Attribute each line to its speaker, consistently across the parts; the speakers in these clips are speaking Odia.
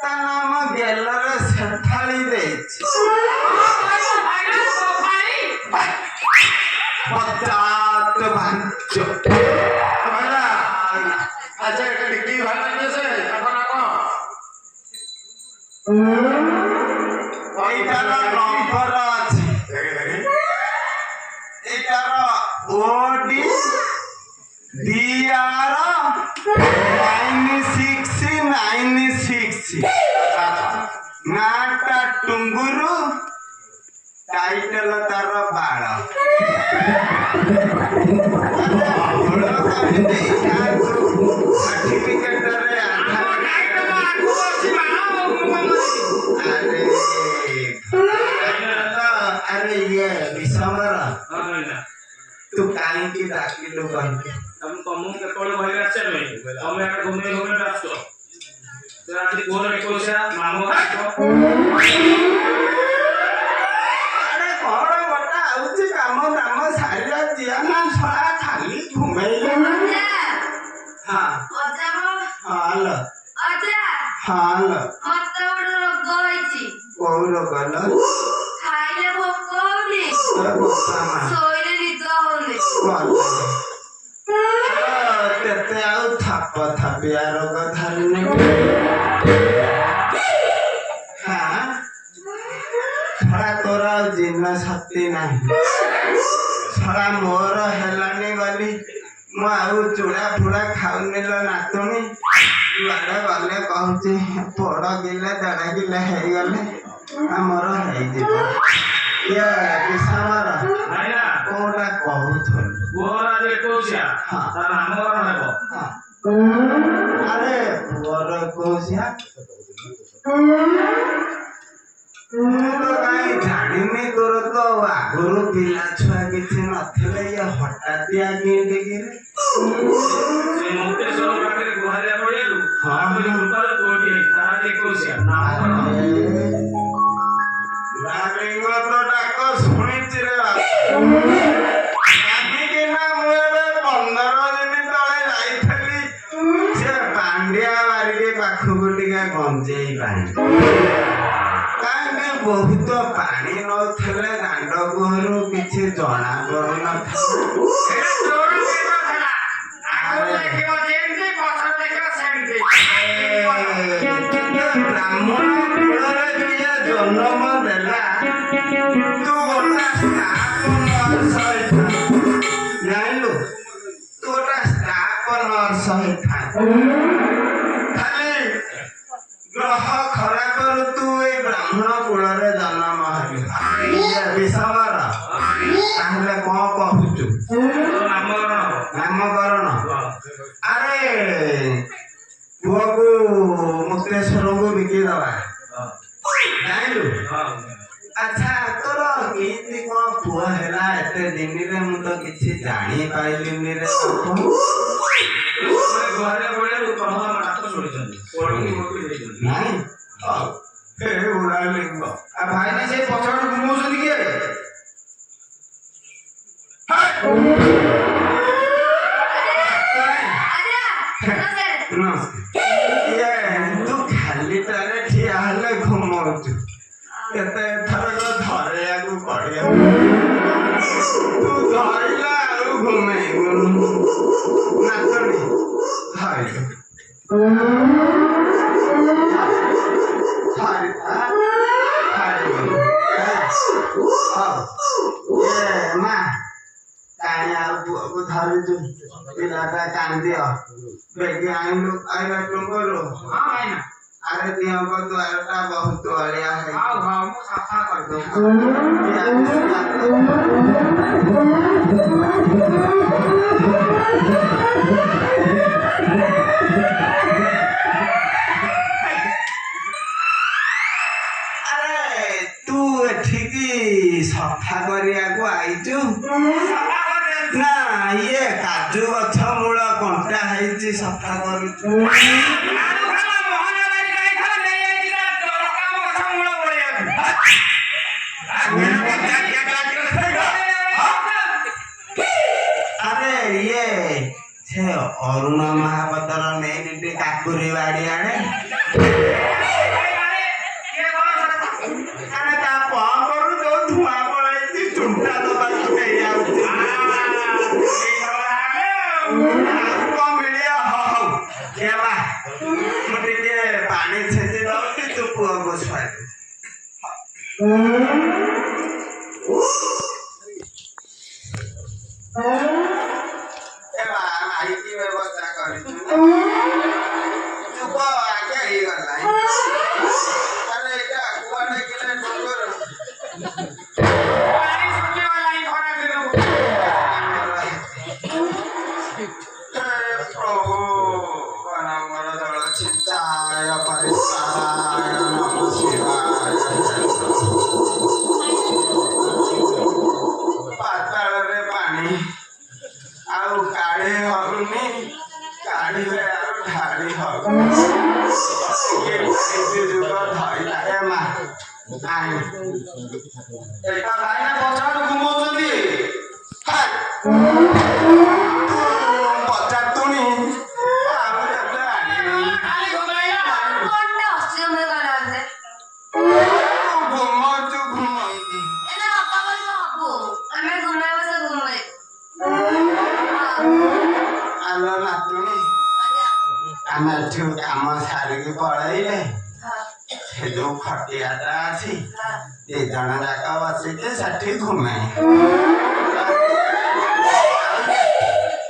Speaker 1: ତା ନାମ ଗେଲରେ ସେଠାଳି ଦେଇଛି। टाइटल तार बाल सर्टिफिकेट अरे ये विषमर तू काहे डाकिलु कहि
Speaker 2: तुमको केतोळे भय आछे रे तमे एटा घुमे घुमे आछो तो आज कोन एकोसा मामो आछो
Speaker 1: अरे कोन बटा आउची काम दाम सारिया जिया ना छळा खाली घुमेइले हां हां ल हां ल
Speaker 3: मत बड़ रोग होईची
Speaker 1: कोन रोग ल
Speaker 3: खाइले भोक होनी सोइले निद होनी
Speaker 1: तेते आउ थाप थापिया रोग धरने हाँ छड़ा तोरा जिन शक्ति नहीं छड़ा मोर हेलानी गली मु आउ चूड़ा फुड़ा खाऊनी लो नातुनी गले गले कहूची पड़ गिले 1.5 किलो हो गले आमर हो ये किसामर
Speaker 2: नाइना
Speaker 1: कोटा कहूथन
Speaker 2: गोरा जे कोसिया
Speaker 1: हां
Speaker 2: तार नाम कौन हेबो
Speaker 1: हां अरे वर कोसिया तो काई जानिनी तोर तो आगुरु पिला छुआ किछि नथिले ये हटातिया गेंदे गिरे
Speaker 2: से मुक्ते सो पाखे गुहारिया पड़ेलु हां बोली उपर कोठी तार जे कोसिया नाम
Speaker 1: रामिंग तो डाको सुनिछि रे आमी के ना मुए 15 दिन तळे जाइथली से पांड्या बारी के पाखु टिका गंजेई पानी काहे बहुत पानी नथले दांड गुहरु किछि जना पडु न
Speaker 2: ए जोर के कथला आगो देखियो जेंती पछर देखियो सेंती
Speaker 1: ब्राह्मण कुलरे जिया जन्म देला तू गोटा स्टाफ नर्स जाइलु तू गोटा स्टाफ नर्स खाली ग्रह खराब करू तू ए ब्राह्मण कुलरे जन्म हली ये विषमर ताहले कोन कहूचु नामकरण अरे पुअकु मुक्तेश्वर को बिकी दवा जाइलु अच्छा तोर केति को पुआ हैला एते दिन रे मु तो किछि जानि पाइलिनी रे
Speaker 2: ओरे घरे पड़ेलु कहा मात छोड़िछन कोठी मोटी देइछन
Speaker 1: नाही हे उड़ा लिंग आ भाई ने से पछड़ घुमौछन के तू खाली तारे ठिया हले घुमौछु केते थरक धरे आगु पड़िया तू धइला आउ घुमे नाचनी हाय हाय हाय ए मा काहे आउ बुआ धरि जो पिलाटा कांदियो बेगी आइलु आइला तुमरो
Speaker 2: हां आइना
Speaker 1: अरे दियो को द्वारटा बहुत अलिया है
Speaker 2: हां हां मु साफा कर दो
Speaker 1: अरे तू एठिकी सफा करिया को आइचु ना ये काजू गछ मूल कंटा हैची सफा करू अरे ये से अरुण महापतर नहीं काकुरी बाड़ी आड़े अरे ता पं करू तो धुआ पड़े चुंटा दबा कई आउची कम मिलिया हो केला मते के पानी छेचे दउती तू पुआ को छाय एवा आई की व्यवस्था करी चुप आके ही गला अरे क्या कुआटे किले ठोकर ଏକା ଭାଇନା ପଛଆଡୁ ଘୁମଉଛନ୍ତି। ହାଏ। ପଚାରୁତୁଣି ଆଉ କେତେ ଆଣିବି?
Speaker 3: କଣଟା ଅସ୍ଥିର ମତେ କହିଲା ବୋଧେ?
Speaker 1: ଘୁମଉଛୁ ଘୁମଉଛୁ।
Speaker 3: ଏଟା ବାପା ବୋଲି ହବୁ। ଆମେ ଘୁମାଇ ବସେ ଘୁମାଇ।
Speaker 1: ଆଲୋ ନାତୁଣୀ ଆମେ ଏଠୁ କାମ ସାରିକି ପଳେଇଲେ ସେ ଯୋଉ ଖଟିଆଟା ଅଛି ଦି ଜଣ ଯାକ ବସିକି ସେଠି ଘୁମେ।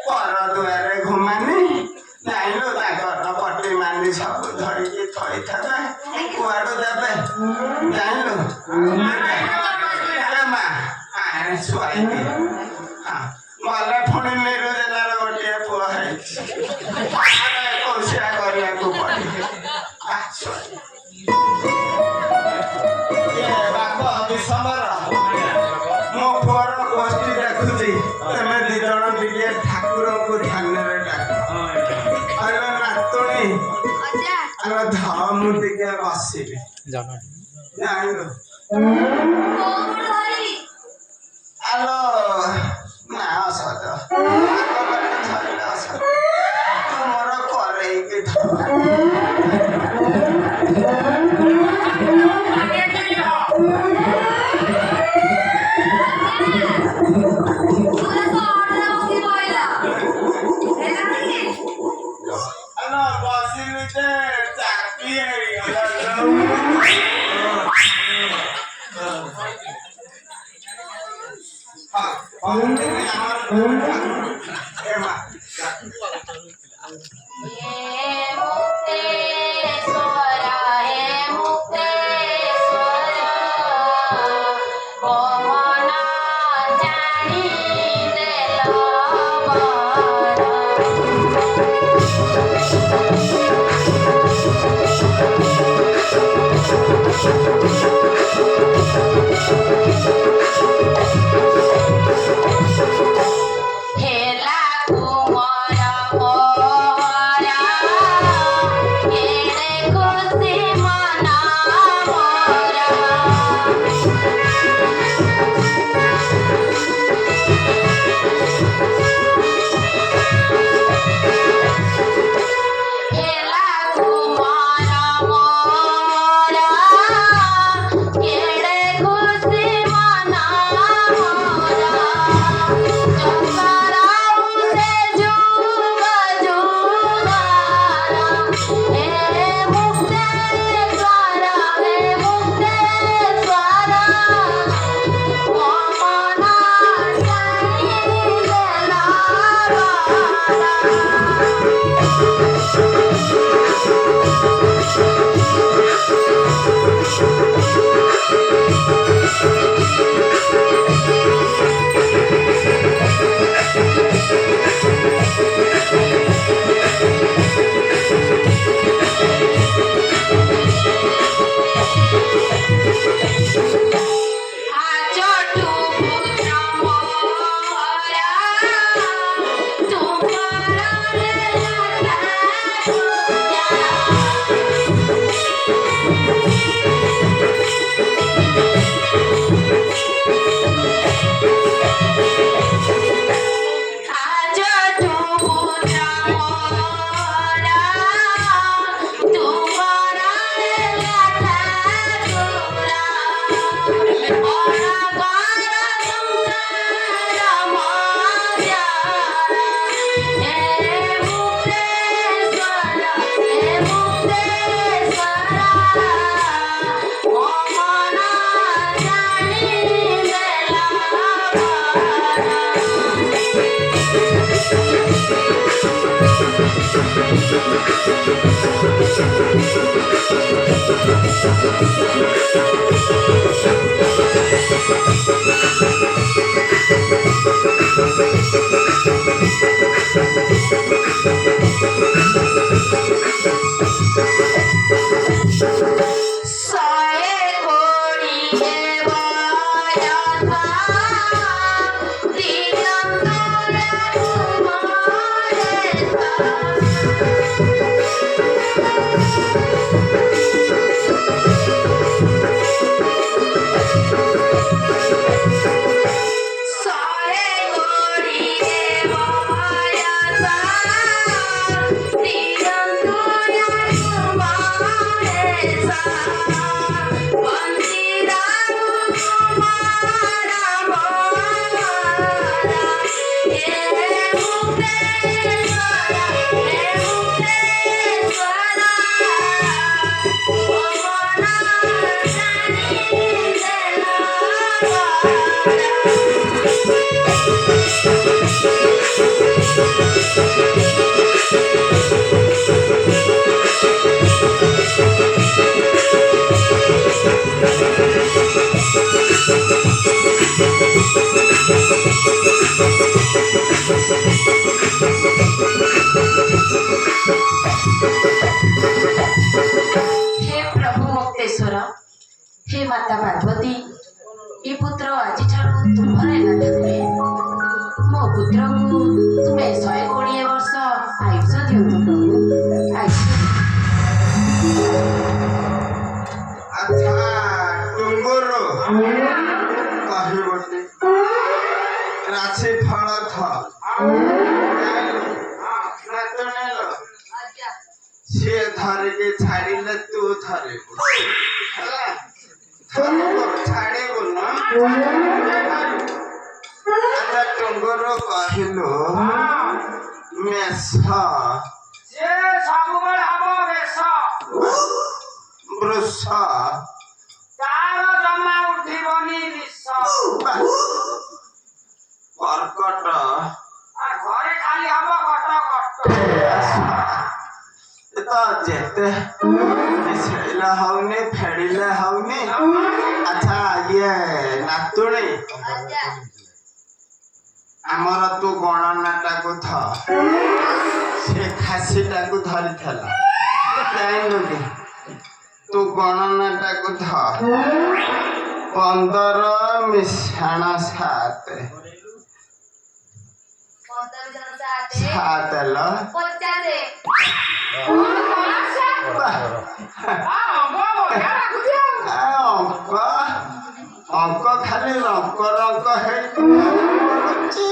Speaker 1: ପର ଦୁଆରେ ଘୁମାନି ଜାଣିଲୁ ତାଙ୍କର ପଟି ମାନି ସବୁ ଧରିକି ଥଇଥାବେ କୁଆଡୁ ଦେବେ ଜାଣିଲୁ ଏ ମା ଆଣେ ଶୁଆଇକି ଗଲେ ପୁଣି ନିରୁ ଜିଲ୍ଲାର ଗୋଟିଏ ପୁଅ ହେଇଛି ଏକୋଇଶିଆ କରିବାକୁ ପଡିବ। ବାପ ବିଷମର ମୋ ପୁଅର ଗୋଷ୍ଠୀ ଦେଖୁଛି ତମେ ଦି ଜଣ ଟିକେ ଠାକୁରଙ୍କୁ ଧ୍ୟାନରେ ଡାକ। ଆଲୋ ନାତୁଣୀ ଆଲୋ ଧ ମୁଁ ଟିକେ ବସିବି ଜାଣିଲୁ ଆଲୋ ନା ଅସତ ଧରିଲେ ଅସତ ତୁ ମୋର କରେଇକି ଧର। ଆଲୋ ବସିଲି ଯେ ଚାପି ହେଇଗଲା।
Speaker 4: हे प्रभु मुक्तेश्वर हे माता पार्वती ए पुत्र आज तुम्हारे नाथपुरे मो पुत्र को तुम्हें 120 वर्ष आयुष दियो प्रभु आयुष
Speaker 1: अच्छा टुंगुरु କହିବଟି ରାଶି ଫଳ ଥ ସିଏ ଧରିକି ଛାଡ଼ିଲେ ତୁ ଧରିବୁ ହେଲା ଧରିବୁ ଛାଡ଼ିବୁ ନା ଆଚ୍ଛା ଟୁଙ୍ଗୁରୁ କହିଲୁ ମେଷ
Speaker 2: ସେ ସବୁବେଳେ ହବ ବେଶ
Speaker 1: ବୃଷ
Speaker 2: ତାର ଜମା ଉଠିବନି ନିଶ
Speaker 1: କର୍କଟ
Speaker 2: ଆଉ ଘରେ ଖାଲି ହବ କଟ କଟ
Speaker 1: ଏ ତ ଯେତେ ମିଶେଇଲେ ହଉନି ଫେଡ଼ିଲେ ହଉନି ଆଚ୍ଛା ଇଏ ନାତୁଣୀ ଆମର ତୁ ଗଣନାଟାକୁ ଧ ସେ ଖାସିଟାକୁ ଧରିଥିଲା ଜାଣିଲୁ କି ତୁ ଗଣନାଟାକୁ ଧ 15 ମିଶାଣ 7 7 ଲ ଅଙ୍କ ଖାଲି ରଙ୍କ ହେଇଛି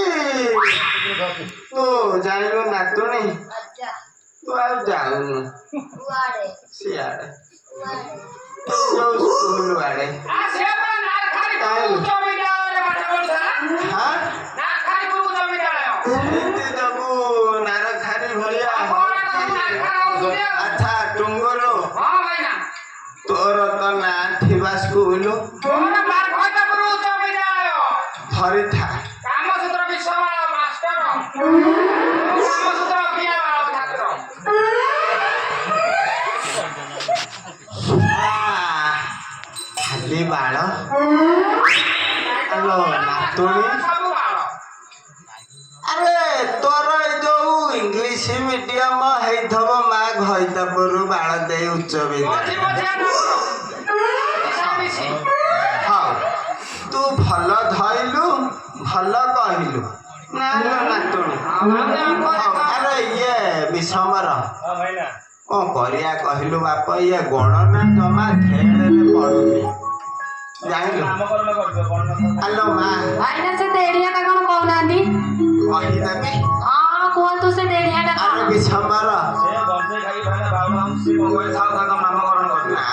Speaker 1: ତୁ ଜାଣିଲୁ ନାତୁଣୀ ତୁ ଆଉ ଯାଉନୁ ସିଆଡେ ଯୋଉ ସ୍କୁଲ ଆଡେ ସେମିତି ସବୁ ନାରଖାରି ଭଳିଆ ଆଚ୍ଛା ଟୁଙ୍ଗୁରୁ ତୋର ତ ନା ଥିବା ସ୍କୁଲ ଧରିଥା ଖାଲି ବାଳ ହ୍ୟାଲୋ ନାତୁଣୀ ଆରେ ତୋର ଏଇ ଯୋଉ ଇଂଲିଶ ମିଡିୟମ ହେଇଥବ ମା ଘଇତାପୁରରୁ ବାଳ ଦେଇ ଉଚ୍ଚ ବିଦ୍ୟାଳୟ ହଉ ତୁ ଭଲ ଧଇଲୁ ଭଲ କହିଲୁ ନା ନାତୁଣୀ ହଉ ଆରେ ଇଏ ବିଷମର କଣ କରିବା କହିଲୁ ବାପ ଇଏ ଗଣନା ଜମା ଖେଳରେ ପଡୁନି ଜାଣିଲୁ ଆଲୋ ମା
Speaker 4: ଭାଇନା ସେ ଦେଢିଆଟା କଣ କହୁନାହାନ୍ତି
Speaker 1: କହିଦେବି
Speaker 4: ହଁ କୁହନ୍ତୁ ସେ ଦେଢିଆଟା
Speaker 1: ଆରେ
Speaker 4: କଣ
Speaker 1: ବିଷମର ନା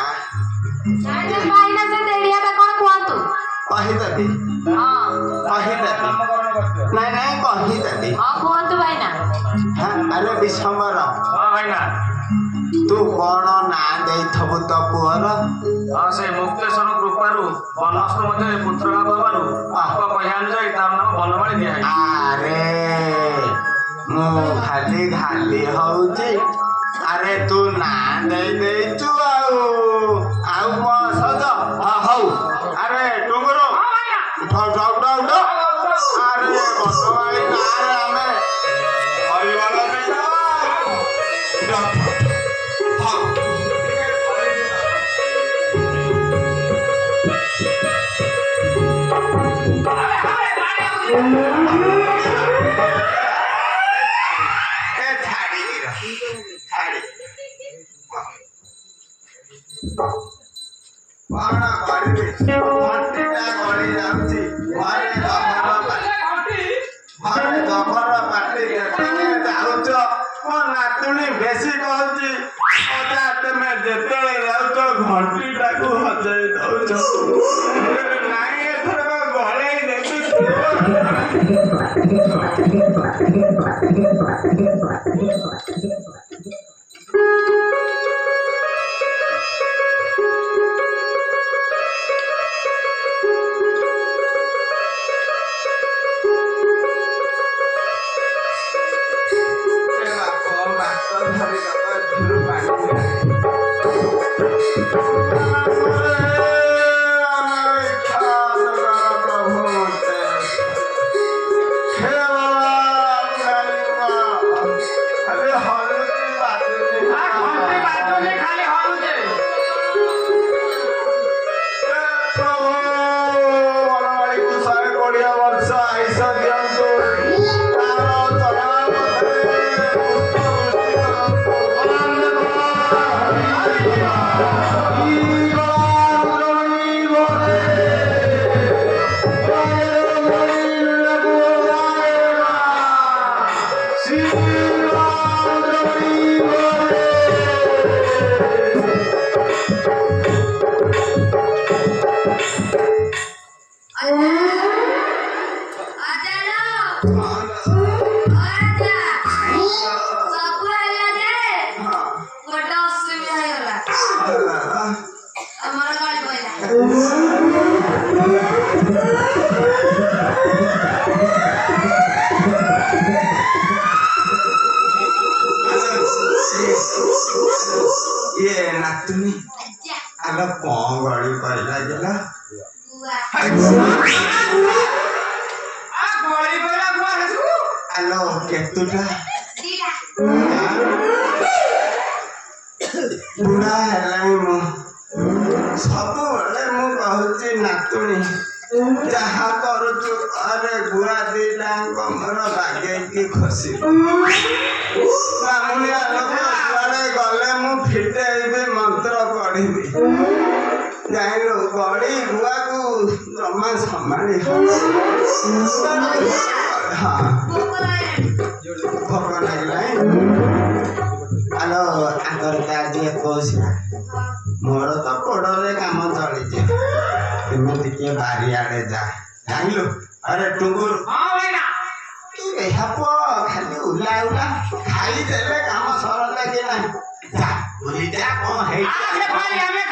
Speaker 4: ଭାଇନା ସେ ଦେଢିଆଟା କଣ କୁହନ୍ତୁ
Speaker 1: କହିଦେବି
Speaker 4: ହଁ
Speaker 1: କହିଦେବି ନାଇଁ ନାଇଁ କହିଦେବି
Speaker 4: ହଁ କୁହନ୍ତୁ ଭାଇନା
Speaker 1: ଆରେ ବିଷମର ତୁ କଣ ନାଁ ଦେଇଥବୁ ତ ପୁଅର
Speaker 2: ସେ ମୁକ୍ତେଶ୍ୱର କୃପାରୁ ବନସ୍ତ ମଧ୍ୟରେ ପୁତ୍ର ଲାଭ ହେବାରୁ ବାପ କହିଆନୁଯାୟୀ ତାର ନାମ ବନମାଳୀ ଦିଆହେଇଛି।
Speaker 1: ଆରେ ମୁଁ ଖାଲି ଘାଲି ହଉଛି ଆରେ ତୁ ନାଁ ଦେଇଛୁ ଆଉ କଣ ସଜ ହଉ ଆରେ ଟୁଙ୍ଗୁରୁ ଆରେ ବନମାଳୀ ନାଁରେ ଆମେ ହରିବଲ କଣ କରିବି ଘଣ୍ଟିଟା ଗଳି ଯାଉଛି ଘରେ ଜବର ପାଟି କେତେବେଳେ ଯାଉଛ ମୋ ନାତୁଣୀ ବେଶୀ କହୁଛି ଅଜା ତମେ ଯେତେବେଳେ ଯାଉଛ ଘଣ୍ଟିଟାକୁ ହଜେଇ ଦଉଛ ନାଇଁ ଏଥରକ ଗଳେଇ ଦେବି
Speaker 2: ଗଳି ପଇଲା କୁଆଡେ ସବୁ
Speaker 1: ଆଲୋ କେତୁଟା
Speaker 3: ଦିଟା
Speaker 1: ବୁଢା ହେଲାଣି ମୁଁ ସବୁବେଳେ ମୁଁ କହୁଛି ନାତୁଣୀ ଯାହା କରୁଛୁ ଆରେ ଗୁଆ ଦିଟାଙ୍କ ମୋର ବାଗେଇକି ଖସି ବାମୁଣିଆ ଲୋକ କୁଆଡେ ଗଲେ ମୁଁ ଫିଟେଇବି ମନ୍ତ୍ର ପଢିବି ଜାଣିଲୁ ଗଡି ଗୁଆକୁ ଜମା ସମ୍ଭାଳି ହଁ
Speaker 3: ଭୋକ ଲାଗିଲାଣି
Speaker 1: ଭୋକ ଲାଗିଲାଣି ଆଲୋ ଆଙ୍କର ତ ଆଜି 21 ମୋର ତ ପୋଡରେ କାମ ଚଳିଛି ତୁମେ ଟିକେ ବାରିଆଡେ ଯା ଜାଣିଲୁ ଆରେ ଟୁଙ୍ଗୁରୁ
Speaker 2: ହଁ ଭାଇନା
Speaker 1: ତୁ ଏହା ପୁଅ ଖାଲି ଉଲା ଉଲା ଖାଇ ଦେଲେ କାମ ସରନ୍ତା କି ନାହିଁ ଯା ବୁଲି ଯା କଣ ହେଇଛି
Speaker 2: ଆମେ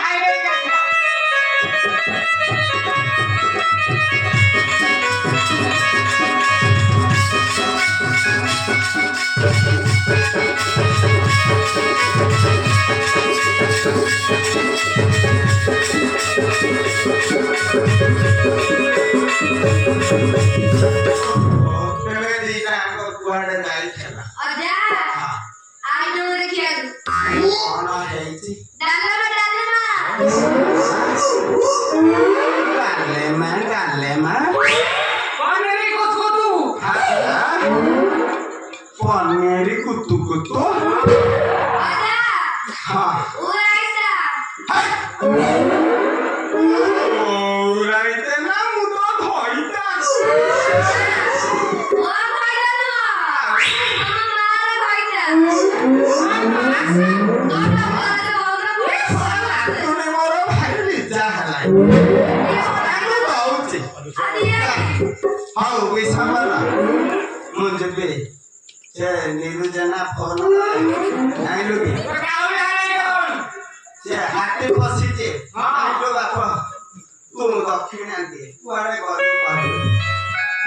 Speaker 2: ଖାଇବେ
Speaker 1: କେବେ ଦିଟାଙ୍କ କୁଆଡେ ଯାଇଥିଲା
Speaker 3: ଅଜା ଆଇଟମ ଦେଖିବାକୁ
Speaker 1: କଣ ହେଇଛି
Speaker 3: ଡାଲମା
Speaker 1: ଡାଲେମା
Speaker 2: ପନିରି କୁତୁ
Speaker 1: ପନିରି କୁତୁ କୁତୁ
Speaker 3: ଅଜା
Speaker 1: ହଁ
Speaker 3: ଉଆଇସା
Speaker 1: ଓରାଇତେ ନା ମୁଁ ତ ଧଇତା
Speaker 3: ଓ ଭାଇଟା ନୁହଁ ଆମ ମାର ଭାଇଟା
Speaker 1: ତୁମେ ମୋର ଭାଇ ଲିଜା ହେଲାଣି ତାକୁ ଦଉଛି ହଉ ବିଷମର ମୁଁ ଯିବି ସେ ନିରୁଜନା ଫୋନ ଜାଣିଲୁ କି ସେ ହାତୀ ବସିଛି ଆଇଲୁ ବାପ ତୁ ଦକ୍ଷିଣା ଦିଏ କୁଆଡେ ଗଲୁ କହିଲୁ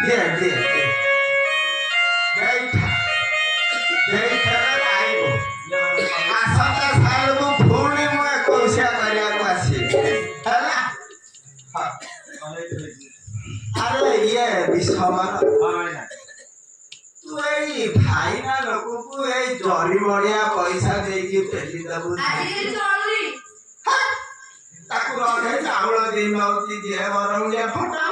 Speaker 1: ଦିଏ ଦେଇଥିଲେ ପାଇବୁ ଆସନ୍ତା ସାଲକୁ ପୁଣି ମୁଁ 21 କରିବାକୁ ଆସିବି ହେଲା ଆରେ ଇଏ ବିଷମର ତୁ ଏଇ ଭାଇନା ଲୋକକୁ ଏଇ ଜରି ମଡିଆ ପଇସା ଦେଇକି ପେଲି ଦେବୁ
Speaker 3: ଆଜିକାଲି ଚଳୁନି
Speaker 1: ତାକୁ ରଖେ ଚାଉଳ ଦେଇ ନଉଛି ଦିଏ ବରଂ ଫଟା